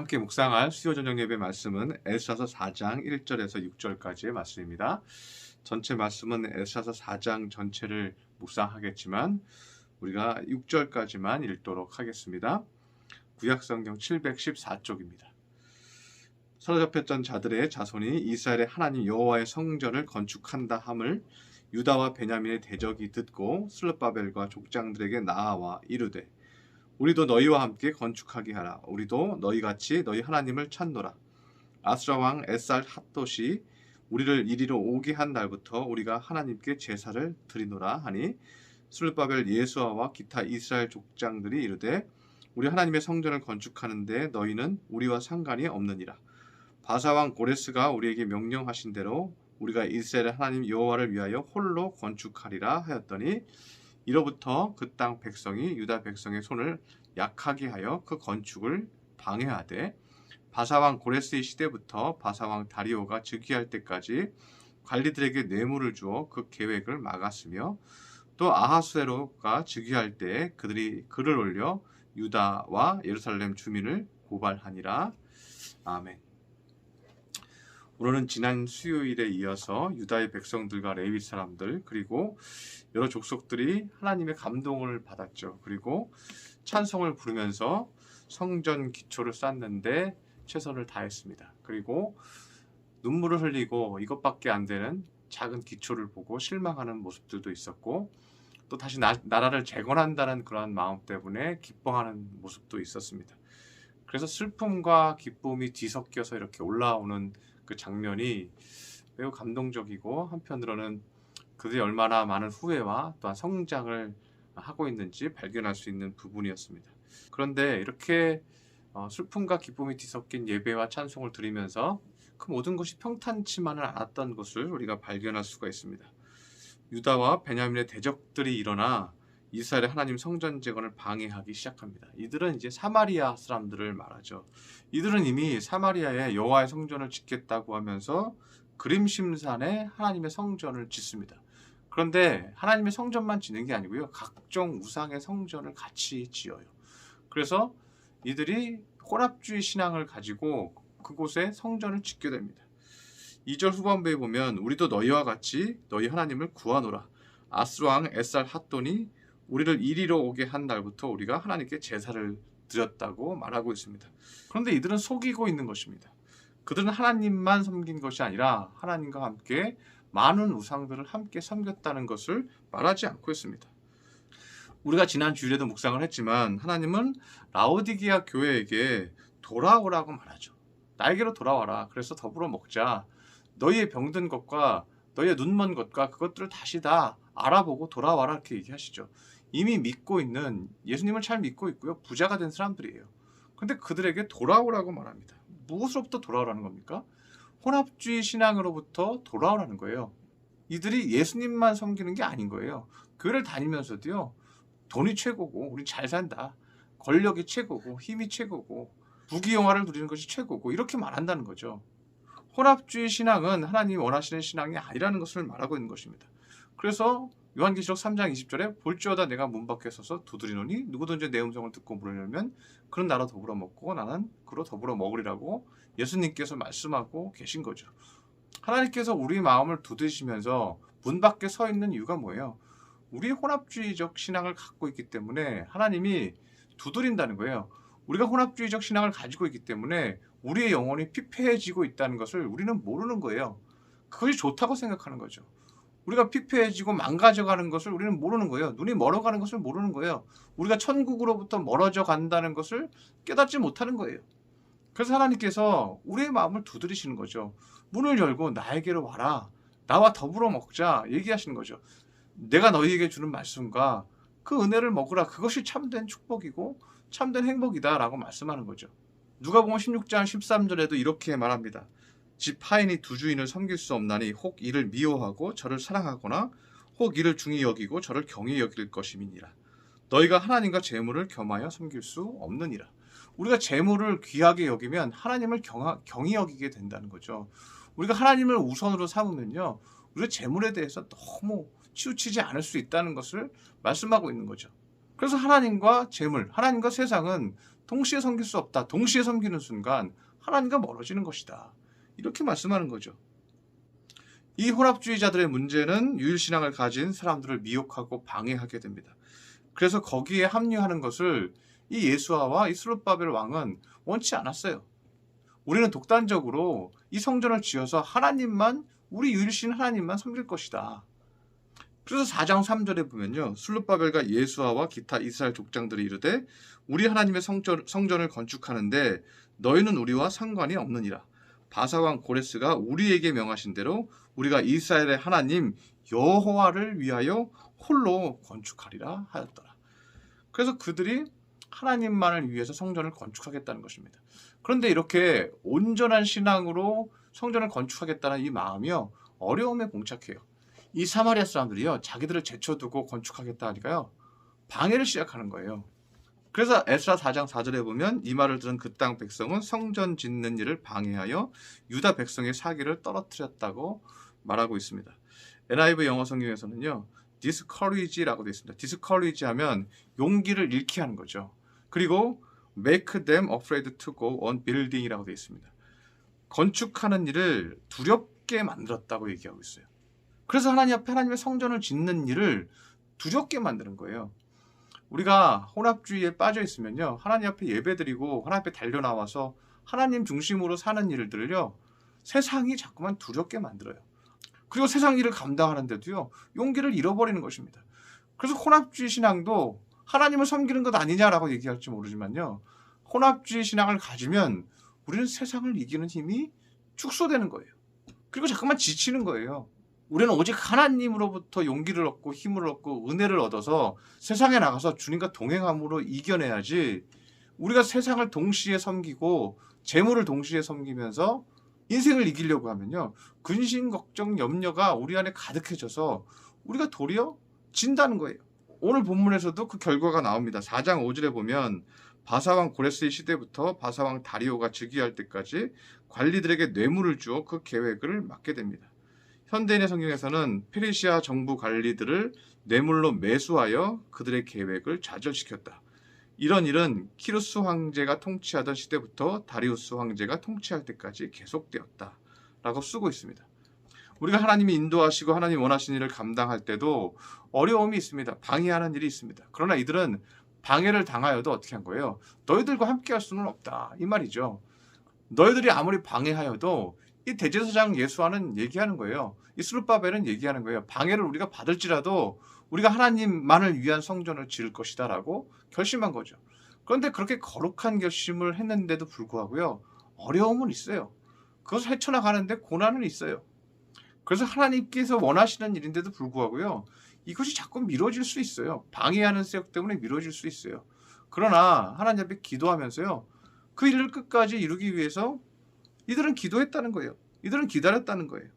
함께 묵상할 수요 저녁 예배 말씀은 에스라서 4장 1절에서 6절까지의 말씀입니다. 전체 말씀은 에스라서 4장 전체를 묵상하겠지만 우리가 6절까지만 읽도록 하겠습니다. 구약성경 714쪽입니다. 사로잡혔던 자들의 자손이 이스라엘의 하나님 여호와의 성전을 건축한다 함을 유다와 베냐민의 대적이 듣고 스룹바벨과 족장들에게 나아와 이르되 우리도 너희와 함께 건축하게 하라. 우리도 너희같이 너희 하나님을 찾노라. 아수라 왕 에살 핫롯이 우리를 이리로 오게 한 날부터 우리가 하나님께 제사를 드리노라 하니 스룹바벨 예수아와 기타 이스라엘 족장들이 이르되 우리 하나님의 성전을 건축하는데 너희는 우리와 상관이 없느니라. 바사 왕 고레스가 우리에게 명령하신 대로 우리가 이스라엘 하나님 여호와를 위하여 홀로 건축하리라 하였더니 이로부터 그 땅 백성이 유다 백성의 손을 약하게 하여 그 건축을 방해하되 바사왕 고레스의 시대부터 바사왕 다리오가 즉위할 때까지 관리들에게 뇌물을 주어 그 계획을 막았으며 또 아하수에로가 즉위할 때 그들이 글을 올려 유다와 예루살렘 주민을 고발하니라. 아멘. 오늘은 지난 수요일에 이어서 유다의 백성들과 레위 사람들 그리고 여러 족속들이 하나님의 감동을 받았죠. 그리고 찬송을 부르면서 성전 기초를 쌓는데 최선을 다했습니다. 그리고 눈물을 흘리고 이것밖에 안 되는 작은 기초를 보고 실망하는 모습들도 있었고 또 다시 나라를 재건한다는 그런 마음 때문에 기뻐하는 모습도 있었습니다. 그래서 슬픔과 기쁨이 뒤섞여서 이렇게 올라오는 그 장면이 매우 감동적이고 한편으로는 그들이 얼마나 많은 후회와 또한 성장을 하고 있는지 발견할 수 있는 부분이었습니다. 그런데 이렇게 슬픔과 기쁨이 뒤섞인 예배와 찬송을 드리면서 그 모든 것이 평탄치만은 않았던 것을 우리가 발견할 수가 있습니다. 유다와 베냐민의 대적들이 일어나 이스라엘의 하나님 성전 재건을 방해하기 시작합니다. 이들은 이제 사마리아 사람들을 말하죠. 이들은 이미 사마리아에 여호와의 성전을 짓겠다고 하면서 그림심산에 하나님의 성전을 짓습니다. 그런데 하나님의 성전만 짓는 게 아니고요. 각종 우상의 성전을 같이 지어요. 그래서 이들이 혼합주의 신앙을 가지고 그곳에 성전을 짓게 됩니다. 2절 후반부에 보면 우리도 너희와 같이 너희 하나님을 구하노라. 아수르 왕 에살 핫돈이 우리를 이리로 오게 한 날부터 우리가 하나님께 제사를 드렸다고 말하고 있습니다. 그런데 이들은 속이고 있는 것입니다. 그들은 하나님만 섬긴 것이 아니라 하나님과 함께 많은 우상들을 함께 섬겼다는 것을 말하지 않고 있습니다. 우리가 지난 주일에도 묵상을 했지만 하나님은 라오디게아 교회에게 돌아오라고 말하죠. 나에게로 돌아와라. 그래서 더불어 먹자. 너희의 병든 것과 너희의 눈먼 것과 그것들을 다시 다 알아보고 돌아와라 이렇게 얘기하시죠. 이미 믿고 있는 예수님을 잘 믿고 있고요. 부자가 된 사람들이에요. 그런데 그들에게 돌아오라고 말합니다. 무엇으로부터 돌아오라는 겁니까? 혼합주의 신앙으로부터 돌아오라는 거예요. 이들이 예수님만 섬기는 게 아닌 거예요. 교회를 다니면서도요. 돈이 최고고 우리 잘 산다. 권력이 최고고 힘이 최고고 부귀영화를 누리는 것이 최고고 이렇게 말한다는 거죠. 혼합주의 신앙은 하나님이 원하시는 신앙이 아니라는 것을 말하고 있는 것입니다. 그래서 요한계시록 3장 20절에 볼지어다 내가 문 밖에 서서 두드리노니 누구든지 내 음성을 듣고 물으려면 그는 나로 더불어 먹고 나는 그로 더불어 먹으리라고 예수님께서 말씀하고 계신 거죠. 하나님께서 우리 마음을 두드리시면서 문 밖에 서 있는 이유가 뭐예요? 우리 혼합주의적 신앙을 갖고 있기 때문에 하나님이 두드린다는 거예요. 우리가 혼합주의적 신앙을 가지고 있기 때문에 우리의 영혼이 피폐해지고 있다는 것을 우리는 모르는 거예요. 그것이 좋다고 생각하는 거죠. 우리가 피폐해지고 망가져가는 것을 우리는 모르는 거예요. 눈이 멀어가는 것을 모르는 거예요. 우리가 천국으로부터 멀어져 간다는 것을 깨닫지 못하는 거예요. 그래서 하나님께서 우리의 마음을 두드리시는 거죠. 문을 열고 나에게로 와라. 나와 더불어 먹자. 얘기하시는 거죠. 내가 너희에게 주는 말씀과 그 은혜를 먹으라. 그것이 참된 축복이고 참된 행복이다 라고 말씀하는 거죠. 누가복음 16장 13절에도 이렇게 말합니다. 집 하인이 두 주인을 섬길 수 없나니 혹 이를 미워하고 저를 사랑하거나 혹 이를 중히 여기고 저를 경히 여길 것임이니라. 너희가 하나님과 재물을 겸하여 섬길 수 없느니라. 우리가 재물을 귀하게 여기면 하나님을 경히 여기게 된다는 거죠. 우리가 하나님을 우선으로 삼으면요. 우리가 재물에 대해서 너무 치우치지 않을 수 있다는 것을 말씀하고 있는 거죠. 그래서 하나님과 재물, 하나님과 세상은 동시에 섬길 수 없다. 동시에 섬기는 순간 하나님과 멀어지는 것이다. 이렇게 말씀하는 거죠. 이 혼합주의자들의 문제는 유일신앙을 가진 사람들을 미혹하고 방해하게 됩니다. 그래서 거기에 합류하는 것을 이 예수아와 이 스룹바벨 왕은 원치 않았어요. 우리는 독단적으로 이 성전을 지어서 하나님만, 우리 유일신 하나님만 섬길 것이다. 그래서 4장 3절에 보면요, 스룹바벨과 예수아와 기타 이스라엘 족장들이 이르되 우리 하나님의 성전을 건축하는데 너희는 우리와 상관이 없느니라. 바사왕 고레스가 우리에게 명하신 대로 우리가 이스라엘의 하나님 여호와를 위하여 홀로 건축하리라 하였더라. 그래서 그들이 하나님만을 위해서 성전을 건축하겠다는 것입니다. 그런데 이렇게 온전한 신앙으로 성전을 건축하겠다는 이 마음이요, 어려움에 봉착해요. 이 사마리아 사람들이요, 자기들을 제쳐두고 건축하겠다 하니까요, 방해를 시작하는 거예요. 그래서 에스라 4장 4절에 보면 이 말을 들은 그 땅 백성은 성전 짓는 일을 방해하여 유다 백성의 사기를 떨어뜨렸다고 말하고 있습니다. NIV 영어 성경에서는요, discourage라고 되어 있습니다. discourage 하면 용기를 잃게 하는 거죠. 그리고 make them afraid to go on building이라고 되어 있습니다. 건축하는 일을 두렵게 만들었다고 얘기하고 있어요. 그래서 하나님 앞에 하나님의 성전을 짓는 일을 두렵게 만드는 거예요. 우리가 혼합주의에 빠져 있으면요, 하나님 앞에 예배드리고 하나님 앞에 달려나와서 하나님 중심으로 사는 일들을요, 세상이 자꾸만 두렵게 만들어요. 그리고 세상 일을 감당하는데도요, 용기를 잃어버리는 것입니다. 그래서 혼합주의 신앙도 하나님을 섬기는 것 아니냐라고 얘기할지 모르지만요, 혼합주의 신앙을 가지면 우리는 세상을 이기는 힘이 축소되는 거예요. 그리고 자꾸만 지치는 거예요. 우리는 오직 하나님으로부터 용기를 얻고 힘을 얻고 은혜를 얻어서 세상에 나가서 주님과 동행함으로 이겨내야지, 우리가 세상을 동시에 섬기고 재물을 동시에 섬기면서 인생을 이기려고 하면요, 근심, 걱정, 염려가 우리 안에 가득해져서 우리가 도리어 진다는 거예요. 오늘 본문에서도 그 결과가 나옵니다. 4장 5절에 보면 바사왕 고레스의 시대부터 바사왕 다리오가 즉위할 때까지 관리들에게 뇌물을 주어 그 계획을 막게 됩니다. 현대인의 성경에서는 페르시아 정부 관리들을 뇌물로 매수하여 그들의 계획을 좌절시켰다. 이런 일은 키루스 황제가 통치하던 시대부터 다리우스 황제가 통치할 때까지 계속되었다 라고 쓰고 있습니다. 우리가 하나님이 인도하시고 하나님 원하시는 일을 감당할 때도 어려움이 있습니다. 방해하는 일이 있습니다. 그러나 이들은 방해를 당하여도 어떻게 한 거예요? 너희들과 함께 할 수는 없다, 이 말이죠. 너희들이 아무리 방해하여도 이 대제사장 예수와는 얘기하는 거예요. 이 스룹바벨은 얘기하는 거예요. 방해를 우리가 받을지라도 우리가 하나님만을 위한 성전을 지을 것이다 라고 결심한 거죠. 그런데 그렇게 거룩한 결심을 했는데도 불구하고요, 어려움은 있어요. 그것을 헤쳐나가는데 고난은 있어요. 그래서 하나님께서 원하시는 일인데도 불구하고요, 이것이 자꾸 미뤄질 수 있어요. 방해하는 세력 때문에 미뤄질 수 있어요. 그러나 하나님 앞에 기도하면서요, 그 일을 끝까지 이루기 위해서 이들은 기도했다는 거예요. 이들은 기다렸다는 거예요.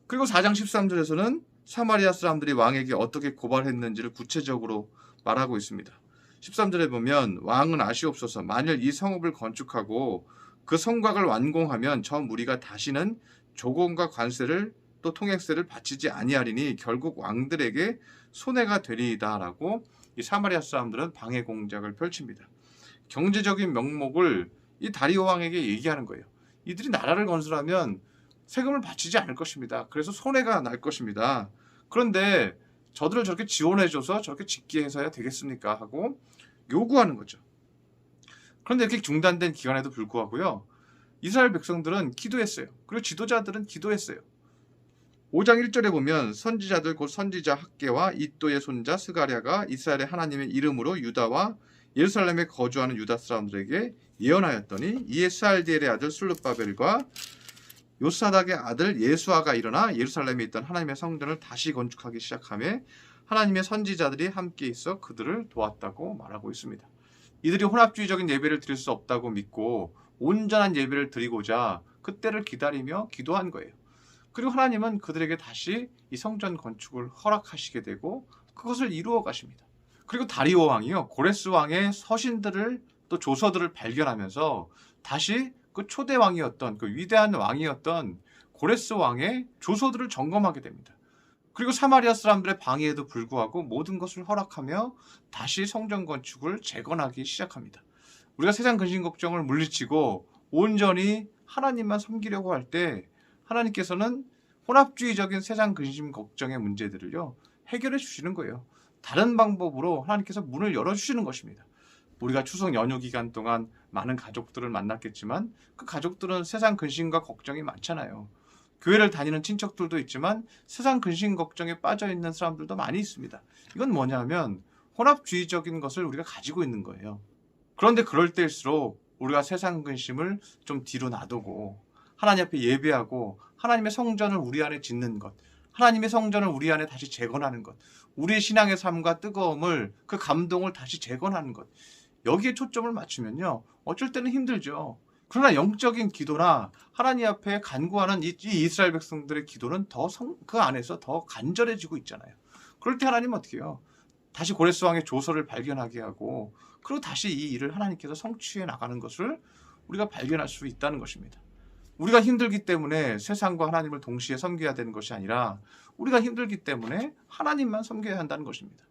그리고 4장 13절에서는 사마리아 사람들이 왕에게 어떻게 고발했는지를 구체적으로 말하고 있습니다. 13절에 보면 왕은 아시옵소서, 만일 이 성읍을 건축하고 그 성곽을 완공하면 저 무리가 다시는 조공과 관세를 또 통행세를 바치지 아니하리니 결국 왕들에게 손해가 되리이다 라고 이 사마리아 사람들은 방해 공작을 펼칩니다. 경제적인 명목을 이 다리오 왕에게 얘기하는 거예요. 이들이 나라를 건설하면 세금을 바치지 않을 것입니다. 그래서 손해가 날 것입니다. 그런데 저들을 저렇게 지원해줘서 저렇게 짓게 해서야 되겠습니까? 하고 요구하는 거죠. 그런데 이렇게 중단된 기간에도 불구하고요, 이스라엘 백성들은 기도했어요. 그리고 지도자들은 기도했어요. 5장 1절에 보면 선지자들 곧 선지자 학개와 이또의 손자 스가랴가 이스라엘의 하나님의 이름으로 유다와 예루살렘에 거주하는 유다 사람들에게 예언하였더니 이에 스알디엘의 아들 술룹바벨과 요사닥의 아들 예수아가 일어나 예루살렘에 있던 하나님의 성전을 다시 건축하기 시작하며 하나님의 선지자들이 함께 있어 그들을 도왔다고 말하고 있습니다. 이들이 혼합주의적인 예배를 드릴 수 없다고 믿고 온전한 예배를 드리고자 그때를 기다리며 기도한 거예요. 그리고 하나님은 그들에게 다시 이 성전 건축을 허락하시게 되고 그것을 이루어 가십니다. 그리고 다리오 왕이요, 고레스 왕의 서신들을 또 조서들을 발견하면서 다시 그 초대 왕이었던, 그 위대한 왕이었던 고레스 왕의 조서들을 점검하게 됩니다. 그리고 사마리아 사람들의 방해에도 불구하고 모든 것을 허락하며 다시 성전 건축을 재건하기 시작합니다. 우리가 세상 근심 걱정을 물리치고 온전히 하나님만 섬기려고 할 때 하나님께서는 혼합주의적인 세상 근심 걱정의 문제들을요 해결해 주시는 거예요. 다른 방법으로 하나님께서 문을 열어주시는 것입니다. 우리가 추석 연휴 기간 동안 많은 가족들을 만났겠지만 그 가족들은 세상 근심과 걱정이 많잖아요. 교회를 다니는 친척들도 있지만 세상 근심 걱정에 빠져 있는 사람들도 많이 있습니다. 이건 뭐냐면 혼합주의적인 것을 우리가 가지고 있는 거예요. 그런데 그럴 때일수록 우리가 세상 근심을 좀 뒤로 놔두고 하나님 앞에 예배하고 하나님의 성전을 우리 안에 짓는 것, 하나님의 성전을 우리 안에 다시 재건하는 것, 우리의 신앙의 삶과 뜨거움을, 그 감동을 다시 재건하는 것, 여기에 초점을 맞추면요 어쩔 때는 힘들죠. 그러나 영적인 기도나 하나님 앞에 간구하는 이 이스라엘 백성들의 기도는 그 안에서 더 간절해지고 있잖아요. 그럴 때 하나님은 어떻게 해요? 다시 고레스 왕의 조서를 발견하게 하고 그리고 다시 이 일을 하나님께서 성취해 나가는 것을 우리가 발견할 수 있다는 것입니다. 우리가 힘들기 때문에 세상과 하나님을 동시에 섬겨야 되는 것이 아니라 우리가 힘들기 때문에 하나님만 섬겨야 한다는 것입니다.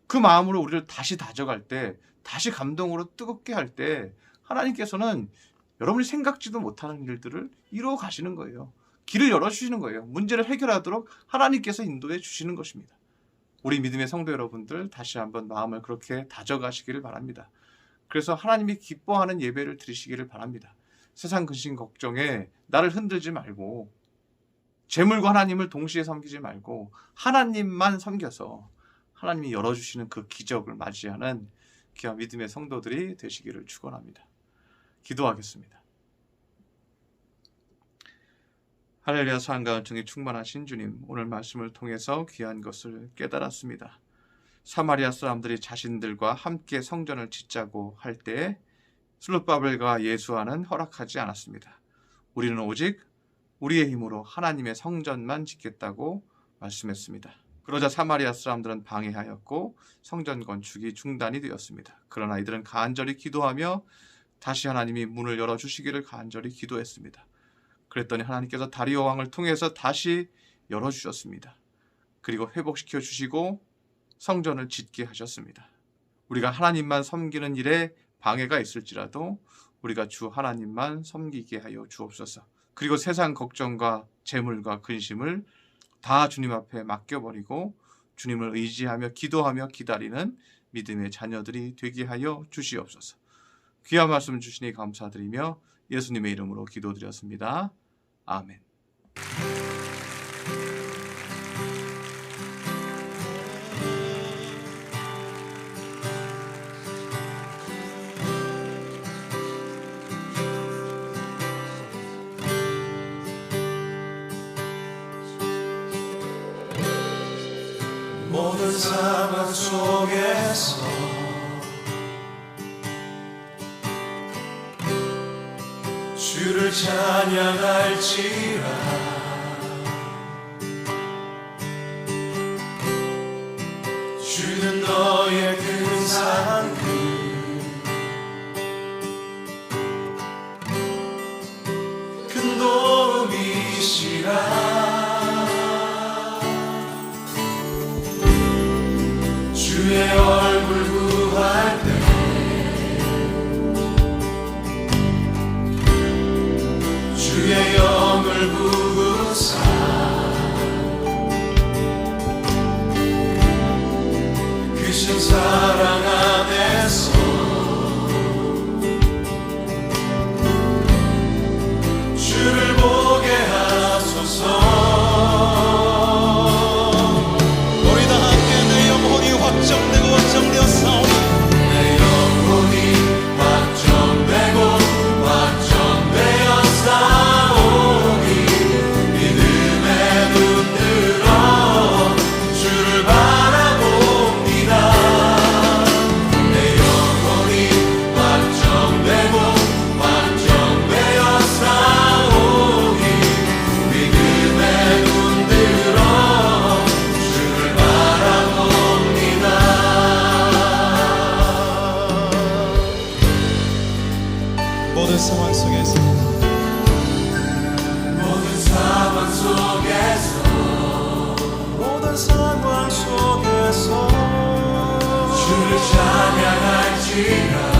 그 마음으로 우리를 다시 다져갈 때, 다시 감동으로 뜨겁게 할 때 하나님께서는 여러분이 생각지도 못하는 일들을 이루어 가시는 거예요. 길을 열어주시는 거예요. 문제를 해결하도록 하나님께서 인도해 주시는 것입니다. 우리 믿음의 성도 여러분들 다시 한번 마음을 그렇게 다져가시기를 바랍니다. 그래서 하나님이 기뻐하는 예배를 드리시기를 바랍니다. 세상 근심 걱정에 나를 흔들지 말고 재물과 하나님을 동시에 섬기지 말고 하나님만 섬겨서 하나님이 열어주시는 그 기적을 맞이하는 귀한 믿음의 성도들이 되시기를 축원합니다. 기도하겠습니다. 할렐루야. 사랑과 은총이 충만하신 주님, 오늘 말씀을 통해서 귀한 것을 깨달았습니다. 사마리아 사람들이 자신들과 함께 성전을 짓자고 할 때 스룹바벨과 예수아는 허락하지 않았습니다. 우리는 오직 우리의 힘으로 하나님의 성전만 짓겠다고 말씀했습니다. 그러자 사마리아 사람들은 방해하였고 성전 건축이 중단이 되었습니다. 그러나 이들은 간절히 기도하며 다시 하나님이 문을 열어주시기를 간절히 기도했습니다. 그랬더니 하나님께서 다리오 왕을 통해서 다시 열어주셨습니다. 그리고 회복시켜 주시고 성전을 짓게 하셨습니다. 우리가 하나님만 섬기는 일에 방해가 있을지라도 우리가 주 하나님만 섬기게 하여 주옵소서. 그리고 세상 걱정과 재물과 근심을 다 주님 앞에 맡겨버리고 주님을 의지하며 기도하며 기다리는 믿음의 자녀들이 되게 하여 주시옵소서. 귀한 말씀 주시니 감사드리며 예수님의 이름으로 기도드렸습니다. 아멘. 모든 상황 속에서 주를 찬양할지라. 주는 너의 큰 사랑 큰 도움이시라. 주의 얼굴 구할 때 주의 영을 부으사 크신 사랑 안에서 주를 보게 하소서. 확정되고 확정되었사오니 내 영혼이 확정되고 확정되었사오니 믿음의 눈 들어 주를 바라봅니다. 내 영혼이 확정되고 확정되었사오니 믿음의 눈 들어 주를 바라봅니다. 모든 상황 속에서 주를 찬양할지라.